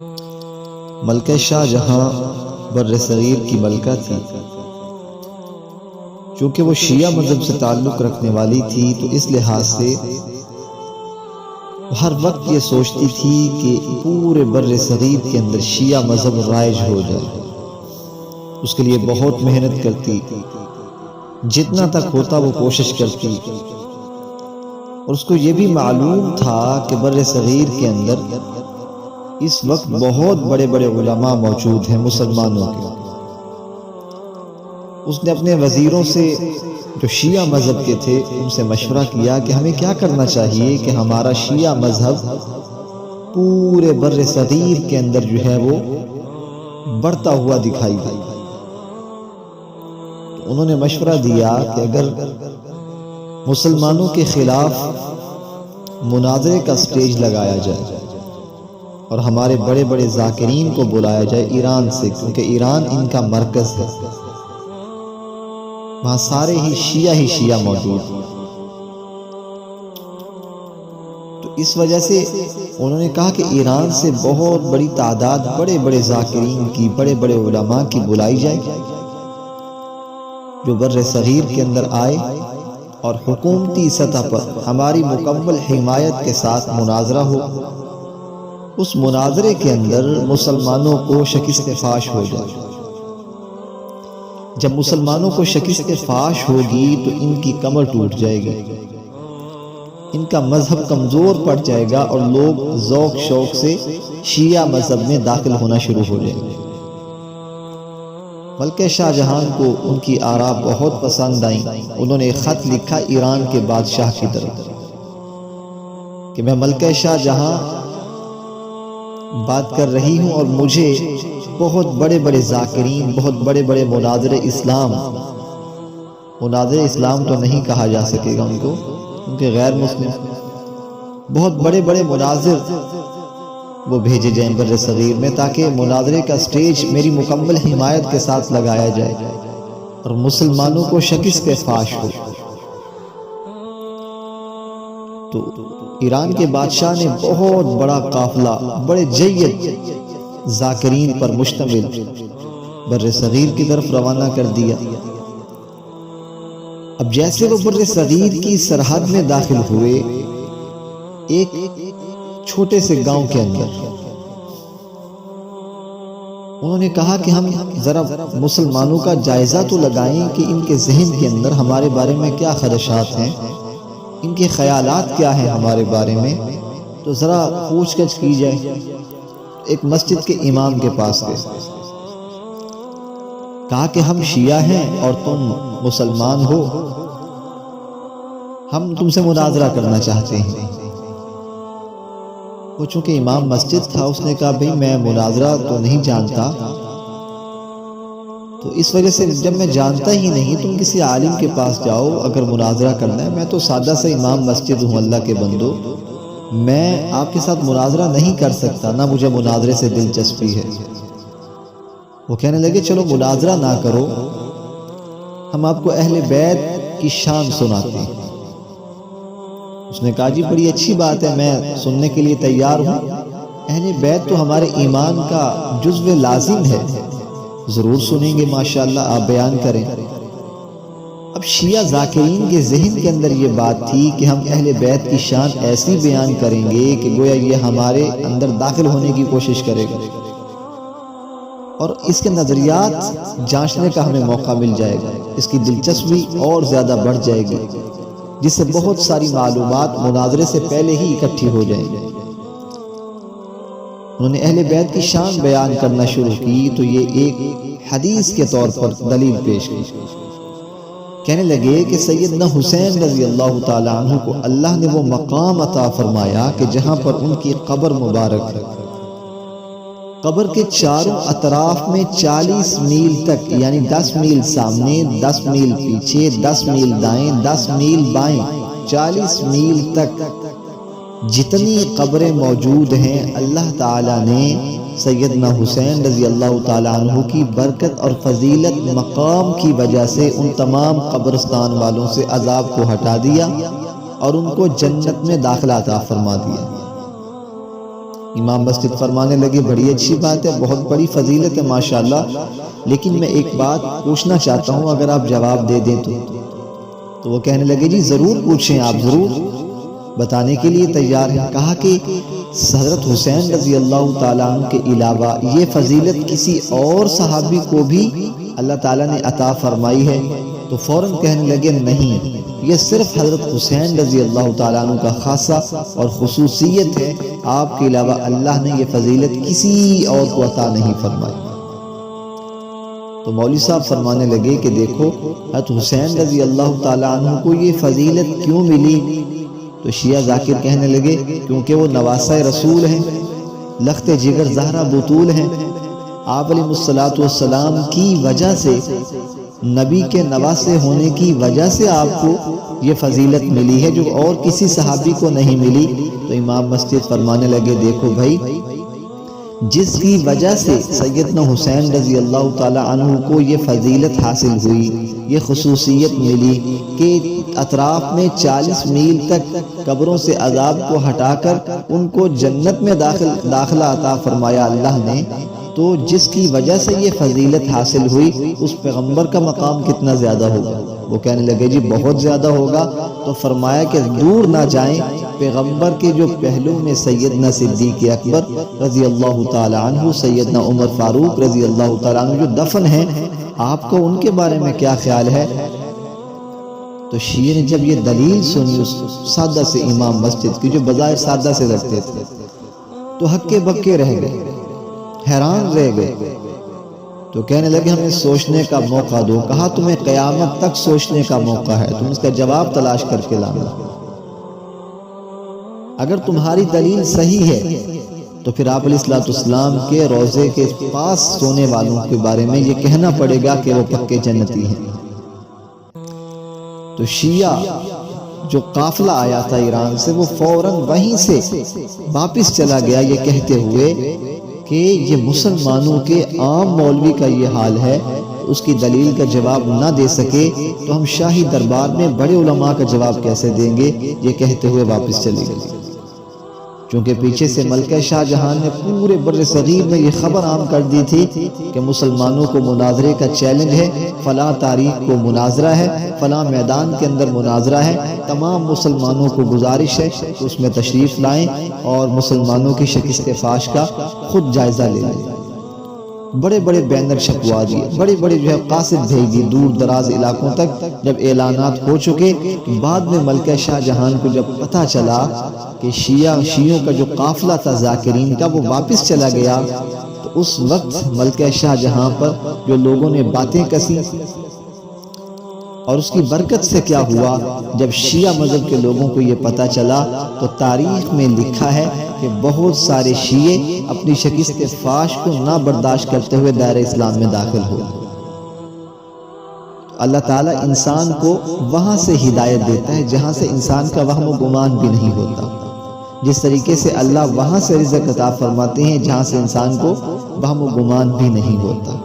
ملکہ شاہ جہاں بر صغیر کی ملکہ تھی، چونکہ وہ شیعہ مذہب سے تعلق رکھنے والی تھی تو اس لحاظ سے ہر وقت یہ سوچتی تھی کہ پورے بر صغیر کے اندر شیعہ مذہب رائج ہو جائے۔ اس کے لیے بہت محنت کرتی، جتنا تک ہوتا وہ کوشش کرتی، اور اس کو یہ بھی معلوم تھا کہ بر صغیر کے اندر اس وقت بہت بڑے بڑے علماء موجود ہیں مسلمانوں کے۔ اس نے اپنے وزیروں سے جو شیعہ مذہب کے تھے ان سے مشورہ کیا کہ ہمیں کیا کرنا چاہیے کہ ہمارا شیعہ مذہب پورے بر صغیر کے اندر جو ہے وہ بڑھتا ہوا دکھائی دے۔ تو انہوں نے مشورہ دیا کہ اگر مسلمانوں کے خلاف مناظرے کا سٹیج لگایا جائے اور ہمارے بڑے بڑے ذاکرین کو بلایا جائے ایران سے، کیونکہ ایران ان کا مرکز ہے، وہاں سارے ہی شیعہ موجود ہیں، تو اس وجہ سے انہوں نے کہا کہ ایران سے بہت بڑی تعداد بڑے بڑے ذاکرین کی، بڑے بڑے علماء کی بلائی جائے، جو بر صغیر کے اندر آئے اور حکومتی سطح پر ہماری مکمل حمایت کے ساتھ مناظرہ ہو۔ اس مناظرے کے اندر مسلمانوں کو شکست فاش ہو جائے۔ جب مسلمانوں کو شکست فاش ہوگی تو ان کی کمر ٹوٹ جائے گی، ان کا مذہب کمزور پڑ جائے گا اور لوگ ذوق شوق سے شیعہ مذہب میں داخل ہونا شروع ہو جائیں گے۔ ملکہ شاہ جہاں کو ان کی آراء بہت پسند آئیں۔ انہوں نے ایک خط لکھا ایران کے بادشاہ کی طرف کہ میں ملکہ شاہ جہاں بات کر رہی ہوں اور مجھے بہت بڑے بڑے ذاکرین، بہت بڑے بڑے مناظر اسلام تو نہیں کہا جا سکے گا ان کو کیونکہ غیر مسلم، بہت بڑے بڑے مناظر وہ بھیجے جائیں بر صغیر میں، تاکہ مناظرے کا سٹیج میری مکمل حمایت کے ساتھ لگایا جائے اور مسلمانوں کو شکست فاش ہو۔ تو ایران کے بادشاہ نے بہت بڑا قافلہ بڑے جید ذاکرین پر مشتمل بر صغیر کی طرف روانہ کر دیا۔ اب جیسے وہ بر صغیر کی سرحد میں داخل ہوئے، ایک چھوٹے سے گاؤں کے اندر انہوں نے کہا کہ ہم ذرا مسلمانوں کا جائزہ تو لگائیں کہ ان کے ذہن کے اندر ہمارے بارے میں کیا خدشات ہیں، ان کے خیالات کیا ہیں ہمارے بارے میں، تو ذرا پوچھ گچھ کی جائے۔ ایک مسجد کے امام کے پاس گئے، کہا کہ ہم شیعہ ہیں اور تم مسلمان ہو، ہم تم سے مناظرہ کرنا چاہتے ہیں۔ وہ چونکہ امام مسجد تھا، اس نے کہا بھئی میں مناظرہ تو نہیں جانتا، تو اس وجہ سے جب میں جانتا ہی نہیں تم کسی عالم کے پاس جاؤ اگر مناظرہ کرنا ہے، میں تو سادہ سا امام مسجد ہوں، اللہ کے بندو، میں آپ کے ساتھ مناظرہ نہیں کر سکتا، نہ مجھے مناظرے سے دلچسپی ہے۔ وہ کہنے لگے چلو مناظرہ نہ کرو، ہم آپ کو اہل بیت کی شان سناتے ہیں۔ اس نے کہا جی بڑی اچھی بات ہے، میں سننے کے لیے تیار ہوں، اہل بیت تو ہمارے ایمان کا جزو لازم ہے، ضرور سنیں گے، ماشاءاللہ آپ بیان کریں۔ اب شیعہ ذاکرین کے ذہن کے اندر یہ بات تھی کہ ہم اہل بیت کی شان ایسی بیان کریں گے کہ گویا یہ ہمارے اندر داخل ہونے کی کوشش کرے گا اور اس کے نظریات جانچنے کا ہمیں موقع مل جائے گا، اس کی دلچسپی اور زیادہ بڑھ جائے گی، جس سے بہت ساری معلومات مناظرے سے پہلے ہی اکٹھی ہو جائیں گی۔ انہوں نے اہل بیت کی شان بیان کرنا شروع کی تو یہ ایک حدیث کے طور پر دلیل پیش کی۔ کہنے لگے کہ سیدنا حسین رضی اللہ تعالیٰ عنہ کو اللہ نے وہ مقام عطا فرمایا کہ جہاں پر ان کی قبر مبارک ہے، قبر کے چاروں اطراف میں 40 میل تک، یعنی 10 میل سامنے، 10 میل پیچھے، 10 میل دائیں، 10 میل بائیں، 40 میل تک جتنی قبریں موجود ہیں، اللہ تعالیٰ نے سیدنا حسین رضی اللہ تعالیٰ عنہ کی برکت اور فضیلت مقام کی وجہ سے ان تمام قبرستان والوں سے عذاب کو ہٹا دیا اور ان کو جنت میں داخلہ عطا فرما دیا۔ امام مسجد فرمانے لگے بڑی اچھی بات ہے، بہت بڑی فضیلت ہے ماشاءاللہ، لیکن میں ایک بات پوچھنا چاہتا ہوں، اگر آپ جواب دے دیں تو وہ کہنے لگے جی ضرور پوچھیں، آپ ضرور بتانے کے لیے تیار ہیں۔ کہا کہ حضرت حسین رضی اللہ تعالیٰ عنہ کے علاوہ یہ فضیلت کسی اور صحابی کو بھی اللہ تعالیٰ نے عطا فرمائی ہے؟ تو فوراً کہنے لگے نہیں، یہ صرف حضرت حسین رضی اللہ تعالیٰ عنہ کا خاصہ اور خصوصیت ہے، آپ کے علاوہ اللہ نے یہ فضیلت کسی اور کو عطا نہیں فرمائی۔ تو مولوی صاحب فرمانے لگے کہ دیکھو حضرت حسین رضی اللہ تعالیٰ عنہ کو یہ فضیلت کیوں ملی؟ تو شیعہ ذاکر کہنے لگے کیونکہ وہ نواسہ رسول ہیں، لخت جگر زہرہ بطول ہیں، آپ علیہ الصلوۃ کی وجہ سے، نبی کے نواسے ہونے کی وجہ سے آپ کو یہ فضیلت ملی ہے جو اور کسی صحابی کو نہیں ملی۔ تو امام مسجد فرمانے لگے دیکھو بھائی، جس کی وجہ سے سیدنا حسین رضی اللہ تعالی عنہ کو یہ فضیلت حاصل ہوئی، یہ خصوصیت ملی کہ اطراف میں 40 میل تک قبروں سے عذاب کو ہٹا کر ان کو جنت میں داخلہ عطا فرمایا اللہ نے، تو جس کی وجہ سے یہ فضیلت حاصل ہوئی اس پیغمبر کا مقام کتنا زیادہ ہوگا؟ وہ کہنے لگے جی بہت زیادہ ہوگا۔ تو فرمایا کہ دور نہ جائیں، پیغمبر کے جو پہلو میں سیدنا صدیق اکبر رضی اللہ تعالی عنہ، سیدنا عمر فاروق رضی اللہ تعالی عنہ جو دفن ہیں، آپ کو ان کے بارے میں کیا خیال ہے؟ تو شیعہ نے جب یہ دلیل سنی اس سادہ سے امام مسجد کی جو بظاہر سادہ سے رکھتے تھے، تو ہکے بکے رہ گئے، حیران رہ گئے۔ تو کہنے لگے ہمیں سوچنے کا موقع دو۔ کہا تمہیں قیامت تک سوچنے کا موقع ہے، تم اس کا جواب تلاش کر کے لانا۔ اگر تمہاری دلیل صحیح ہے تو پھر آپ علیہ السلام کے روضے کے پاس سونے والوں کے بارے میں یہ کہنا پڑے گا کہ وہ پکے جنتی ہیں۔ تو شیعہ جو قافلہ آیا تھا ایران سے، وہ فوراً وہیں سے واپس چلا گیا یہ کہتے ہوئے کہ یہ مسلمانوں کے عام مولوی کا یہ حال ہے، اس کی دلیل کا جواب نہ دے سکے تو ہم شاہی دربار میں بڑے علماء کا جواب کیسے دیں گے، یہ کہتے ہوئے واپس چلے گئے۔ چونکہ پیچھے سے ملکہ شاہ جہان نے پورے بر صغیر میں یہ خبر عام کر دی تھی کہ مسلمانوں کو مناظرے کا چیلنج ہے، فلاں تاریخ کو مناظرہ ہے، فلاں میدان کے اندر مناظرہ ہے، تمام مسلمانوں کو گزارش ہے کہ اس میں تشریف لائیں اور مسلمانوں کی شکست فاش کا خود جائزہ لے لیں۔ بڑے بڑے بینر چھپوا دیے، بڑے بڑے جو ہے قاصد بھیج دیے دور دراز علاقوں تک۔ جب اعلانات ہو چکے، بعد میں ملکہ شاہ جہان کو جب پتہ چلا کہ شیعوں کا جو قافلہ تھا ذاکرین کا وہ واپس چلا گیا، تو اس وقت ملکہ شاہ جہاں پر جو لوگوں نے باتیں کسی، اور اس کی برکت سے کیا ہوا، جب شیعہ مذہب کے لوگوں کو یہ پتہ چلا تو تاریخ میں لکھا ہے کہ بہت سارے شیعے اپنی شکست فاش کو نہ برداشت کرتے ہوئے دائرہ اسلام میں داخل ہوئے۔ اللہ تعالیٰ انسان کو وہاں سے ہدایت دیتا ہے جہاں سے انسان کا وہم و گمان بھی نہیں ہوتا، جس طریقے سے اللہ وہاں سے رزق عطا فرماتے ہیں جہاں سے انسان کو وہم و گمان بھی نہیں ہوتا۔